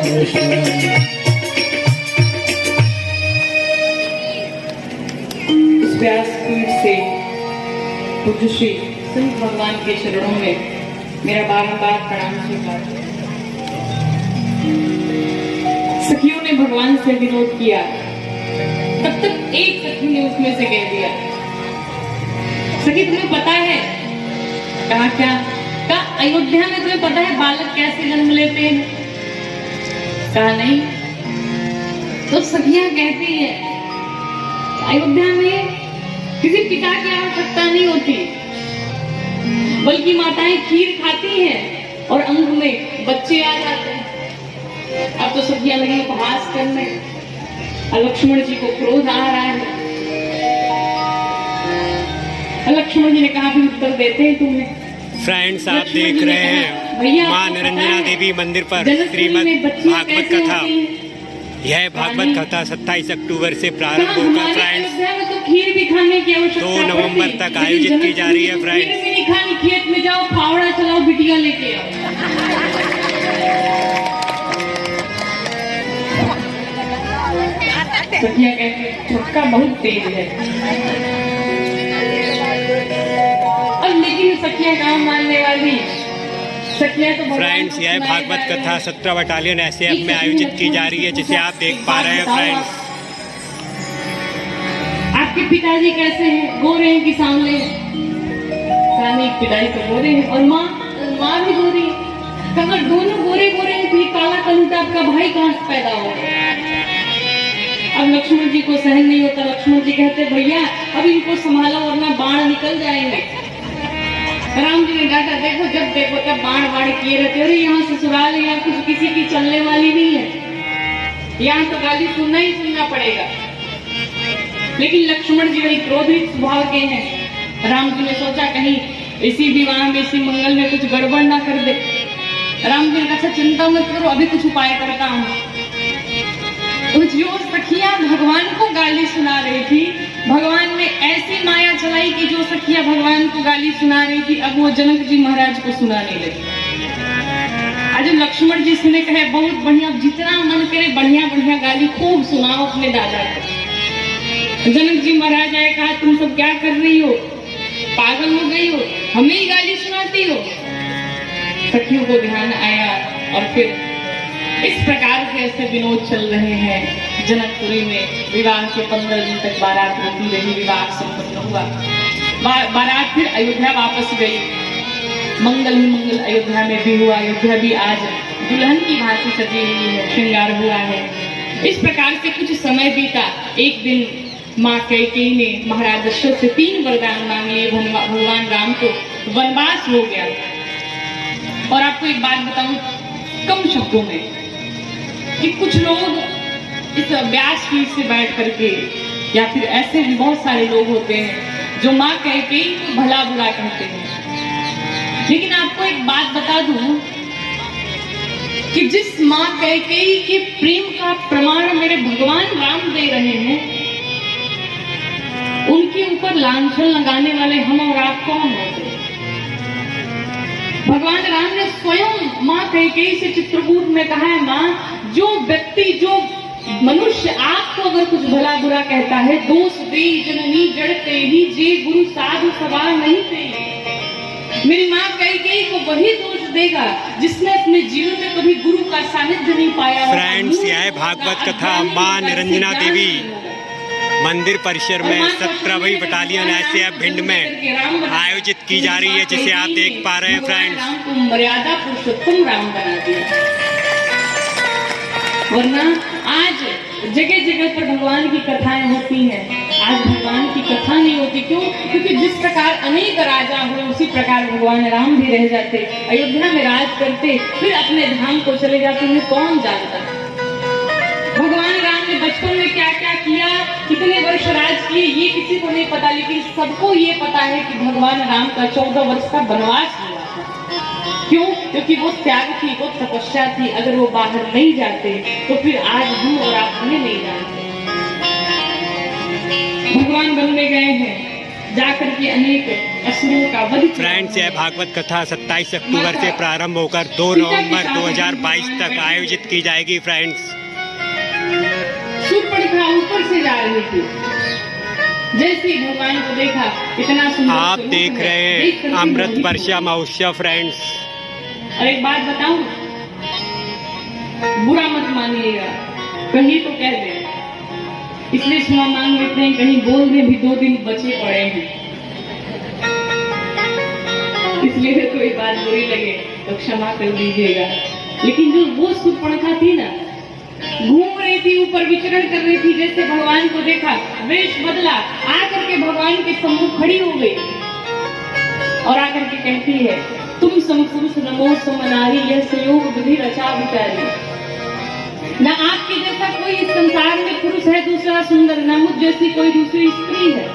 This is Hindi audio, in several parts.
इस व्यासपीठ से पूज्य श्री संत भगवान के चरणों में मेरा बारंबार प्रणाम स्वीकार। सखियों ने भगवान से विरोध किया, तब तक एक सखी ने उसमें से कह दिया, सखी तुम्हें पता है? कहा क्या? कहा अयोध्या में तुम्हें पता है बालक कैसे जन्म लेते हैं? कहा नहीं। तो सखियां कहती है अयोध्या में किसी पिता की आवश्यकता नहीं होती, बल्कि माताएं खीर खाती हैं और अंग में बच्चे आ जाते हैं। अब तो सखियां लगी उपहास करने। लक्ष्मण जी को क्रोध आ रहा है। लक्ष्मण जी ने कहा भी उत्तर देते हैं तुम्हें। फ्रेंड्स, आप देख रहे हैं मां निरंजना देवी मंदिर पर श्रीमद् भागवत कथा। यह भागवत कथा 27 अक्टूबर से प्रारंभ होगा फ्रेंड्स। तो खीर भी खाने की आवश्यकता 2 नवंबर तक आयोजित की जा रही है फ्रेंड्स। खेत में जाओ, फावड़ा चलाओ, बिटिया लेके आओ। सखिया कहती छक्का बहुत तेज है, और लेकिन सखिया काम मानने वाली सखिया तो फ्रेंड्स, यह भागवत कथा 17 बटालियन एसएएफ में आयोजित की जा रही है, जिसे आप देख पा रहे हैं फ्रेंड्स। आपके पिताजी कैसे हैं? गोरे हैं कि सांवले हैं? नहीं, पिताजी तो गोरे हैं और माँ भी गोरी है। अगर दोनों गोरे गोरे हैं तो काला कलूटा आपका भाई कहाँ से पैदा हो? अब लक्ष्मण जी को सहन नहीं होता। लक्ष्मण जी कहते भैया अब इनको संभालो वरना बाण निकल जाएंगे। राम जी ने डांटा, देखो जब देखो तब बाण किए रहते। अरे यहाँ ससुराल यहाँ कुछ किसी की चलने वाली नहीं है, यहाँ तो गाली सुनना ही सुनना पड़ेगा। लेकिन लक्ष्मण जी वही क्रोधित स्वभाव के हैं। राम जी ने सोचा कहीं इसी विवाह में, इसी मंगल में कुछ गड़बड़ ना कर दे। राम जी ने कहा चिंता मत करो, अभी कुछ उपाय करता हूँ। तो जो सखियां भगवान को गाली सुना रही थी, भगवान ने ऐसी माया चलाई कि जो सखियां भगवान को गाली सुना रही थी अब वो जनक जी महाराज को सुनाने लगी। आज लक्ष्मण जी से ने कहे बहुत बढ़िया, जितना मन करे बढ़िया बढ़िया गाली खूब सुनाओ अपने दादा को। जनक जी महाराज आए, कहा तुम सब क्या कर रही हो? पागल हो गई हो? हमें ही गाली सुनाती हो? सखियों को ध्यान आया और फिर इस प्रकार से ऐसे विनोद चल रहे हैं। जनकपुरी में विवाह के 15 दिन तक बारात होती रही। विवाह संपन्न हुआ, बारात फिर अयोध्या वापस गई। मंगल ही मंगल अयोध्या में भी हुआ। अयोध्या भी आज दुल्हन की भांति सजी हुई है, श्रृंगार हुआ है। इस प्रकार से कुछ समय बीता। एक दिन माँ कैकेयी ने महाराज दशरथ से 3 वरदान मांगे। भगवान राम को वनवास हो गया। और आपको एक बात बताऊं कम शब्दों में कि कुछ लोग इस व्यासपीठ से बैठ करके, या फिर ऐसे भी बहुत सारे लोग होते हैं जो माँ कैकेयी को भला बुरा कहते हैं। लेकिन आपको एक बात बता दूं कि जिस माँ कैकेयी के प्रेम का प्रमाण मेरे भगवान राम दे रहे हैं, उनके ऊपर लांछन लगाने वाले हम और आप कौन होते? भगवान राम ने स्वयं माँ कैकेयी से चित्रकूट में कहा है, माँ जो व्यक्ति, जो मनुष्य आपको अगर कुछ भला बुरा कहता है, दोष दे जननी जड़ते ही जे गुरु साधु सभा नहीं थे। मेरी माँ कैकेयी को वही दोष देगा जिसने अपने जीवन में कभी गुरु का सानिध्य नहीं पाया। फ्रेंड्स, यह भागवत कथा मां निरंजना देवी मंदिर परिसर में 17वीं बटालियन एसएएफ भिंड में आयोजित की जा रही है, जिसे आप देख पा रहे हैं फ्रेंड्स। मर्यादा पुरुषोत्तम राम बना दिया, वरना आज जगह जगह पर भगवान की कथाएं होती हैं। आज भगवान की कथा नहीं होती। क्यों? क्योंकि जिस प्रकार अनेक राजा हुए उसी प्रकार भगवान राम भी रह जाते, अयोध्या में राज करते, फिर अपने धाम को चले जाते हैं। कौन जानता भगवान राम ने बचपन में क्या क्या किया, कितने वर्ष राज किए, ये किसी को नहीं पता। लेकिन सबको ये पता है कि भगवान राम का 14 वर्ष का वनवास हुआ था। क्यों? क्योंकि वो त्याग थी, वो तपस्या थी। अगर वो बाहर नहीं जाते तो फिर आज हम और आप हमें नहीं जानते। भगवान वन में गए हैं, जाकर के अनेक असुरों का वध किया। फ्रेंड्स, यह भागवत कथा 27 अक्टूबर से प्रारंभ होकर 2 नवंबर 2022 तक आयोजित की जाएगी। फ्रेंड्स, शूर्पणखा ऊपर से जा रही थी, जैसे ही भगवान को देखा इतना सुंदर आप स्वरूप देख है, रहे देख करके हैं अमृत मोहित वर्षा महोत्सव। फ्रेंड्स, और एक बात बताऊं, बुरा मत मानिएगा, कहीं तो कह दे, इसलिए क्षमा मांग लेते हैं, कहीं बोल दे भी 2 दिन बचे पड़े हैं, इसलिए कोई बात बुरी लगे तो क्षमा कर दीजिएगा। लेकिन जो वो शूर्पणखा थी ना, घूम रही थी, ऊपर विचरण कर रही थी, जैसे भगवान को देखा, वेश बदला, आकर के भगवान के सम्मुख खड़ी हो गई और आकर के कहती है, तुम समपुरुष नमो समनारी, यह संयोग विधि रचा विचारी। न आपके जैसा कोई इस संसार में पुरुष है दूसरा सुंदर, न मुझ जैसी कोई दूसरी स्त्री है,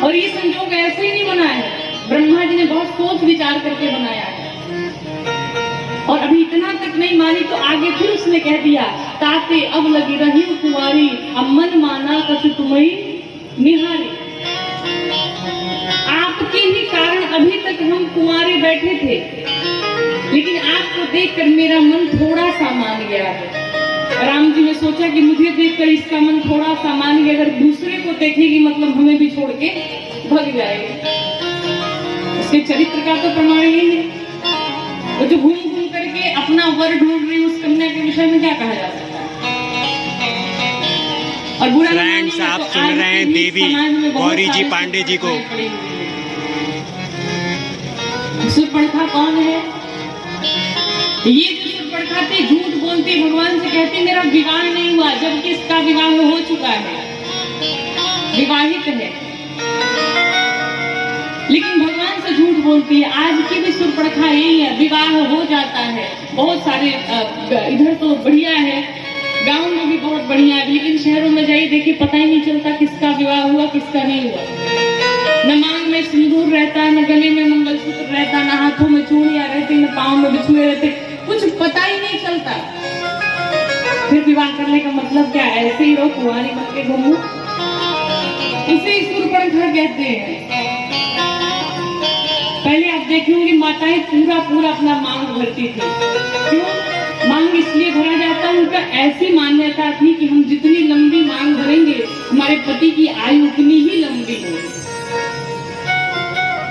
और ये संयोग ऐसे ही नहीं बना है, ब्रह्मा जी ने बहुत सोच विचार करके बनाया है। और अभी इतना तक नहीं मानी तो आगे फिर उसने कह दिया, ताते अब लगी रही कुंवारी, अब मन माना कछु तुम्हें निहारी। आपके ही कारण अभी तक हम कुंवारे बैठे थे, लेकिन आपको देखकर मेरा मन थोड़ा सा मान गया है। राम जी ने सोचा कि मुझे देखकर इसका मन थोड़ा सा मान गया, अगर दूसरे को देखेगी मतलब हमें भी छोड़ के भग जाएगी। उसके चरित्र का तो प्रमाण यही है। वो जो घूम घूम करके अपना वर ढूंढ रही उस कन्या के विषय में क्या कहा जा सकता है? और बुरा फ्रेंड्स, आप सुन रहे हैं देवी गौरी जी पांडे जी को। शूर्पणखा कौन है? ये जो शूर्पणखा थी, झूठ बोलती, भगवान से कहती मेरा विवाह नहीं हुआ, जबकि इसका विवाह हो चुका है, विवाहित है, लेकिन भगवान से झूठ बोलती है। आज की भी शूर्पणखा यही है, विवाह हो जाता है, बहुत सारे इधर तो बढ़िया है, गांव में भी बहुत बढ़िया है, लेकिन शहरों में जाइए देखिए पता ही नहीं चलता किसका विवाह हुआ किसका नहीं हुआ। न मांग में सिंदूर रहता, न गले में मंगलसूत्र रहता, न हाथों में चूड़ियां रहती, न पाँव में बिछुए रहते, कुछ पता ही नहीं चलता। फिर विवाह करने का मतलब क्या? ऐसे ही रहो, कुंवारी बन के घूमो, इसे शूर्पणखा कहते हैं। पहले आप देखेंगे माताएं पूरा पूरा अपना मांग भरती थी। क्यों मांग इसलिए भरा जाता? उनका ऐसी मान्यता थी कि हम जितनी लंबी मांग भरेंगे हमारे पति की आयु उतनी ही लंबी होगी।